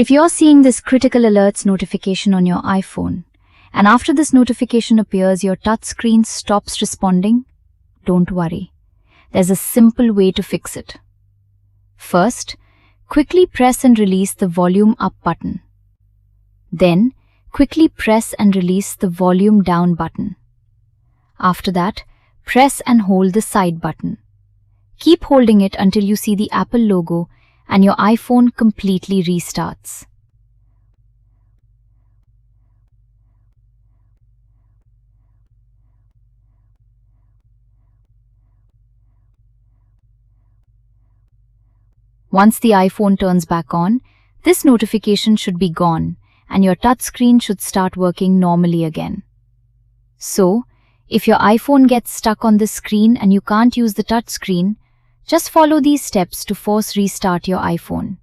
If you're seeing this critical alerts notification on your iPhone, and after this notification appears your touchscreen stops responding, don't worry. There's a simple way to fix it. First, quickly press and release the volume up button. Then, quickly press and release the volume down button. After that, press and hold the side button. Keep holding it until you see the Apple logo and your iPhone completely restarts. Once the iPhone turns back on, this notification should be gone and your touchscreen should start working normally again. So, if your iPhone gets stuck on this screen and you can't use the touchscreen, just follow these steps to force restart your iPhone.